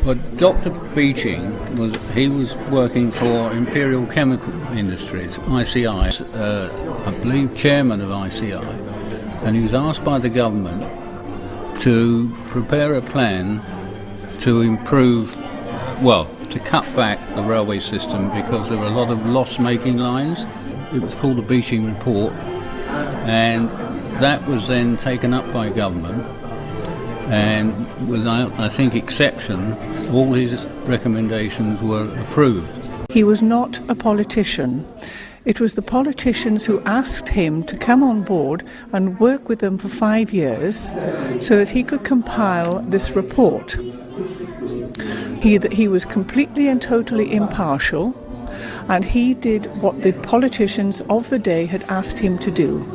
But Dr. Beeching was working for Imperial Chemical Industries, ICI, I believe chairman of ICI, and he was asked by the government to prepare a plan to improve, to cut back the railway system because there were a lot of loss-making lines. It was called the Beeching Report, and that was then taken up by government, and without, I think, exception, all his recommendations were approved. He was not a politician. It was the politicians who asked him to come on board and work with them for 5 years so that he could compile this report. He was completely and totally impartial, and he did what the politicians of the day had asked him to do.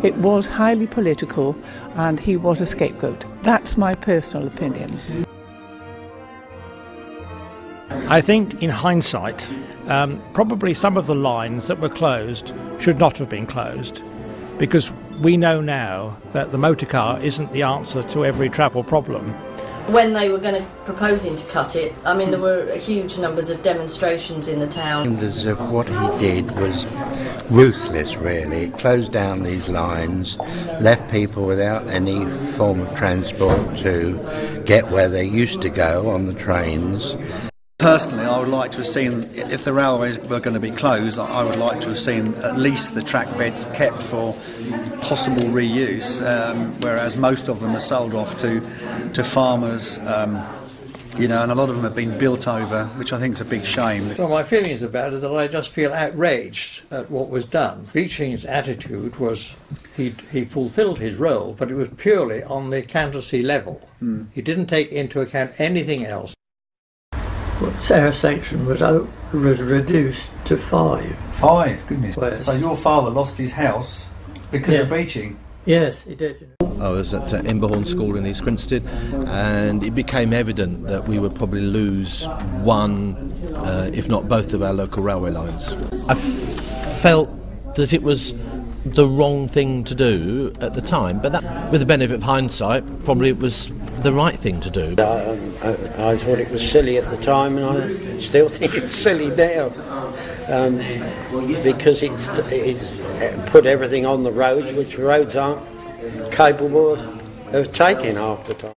It was highly political, and he was a scapegoat. That's my personal opinion. I think, in hindsight, probably some of the lines that were closed should not have been closed, because we know now that the motor car isn't the answer to every travel problem. When they were proposing to cut it, I mean, there were huge numbers of demonstrations in the town. It seemed as if what he did was ruthless, really. Closed down these lines, left people without any form of transport to get where they used to go on the trains. Personally, I would like to have seen, if the railways were going to be closed, I would like to have seen at least the track beds kept for possible reuse, whereas most of them are sold off to farmers, and a lot of them have been built over, which I think is a big shame. Well, my feelings about it is that I just feel outraged at what was done. Beeching's attitude was he fulfilled his role, but it was purely on the candidacy level. He didn't take into account anything else. Our sanction was reduced to 5. 5, goodness. Yes. So your father lost his house because of Beeching? Yes, he did. I was at Emberhorn School in East Grinstead, and it became evident that we would probably lose one, if not both, of our local railway lines. I felt that it was the wrong thing to do at the time, but that, with the benefit of hindsight, probably it was the right thing to do. I thought it was silly at the time, and I still think it's silly now, because it's put everything on the roads, which roads aren't capable of taking half the time.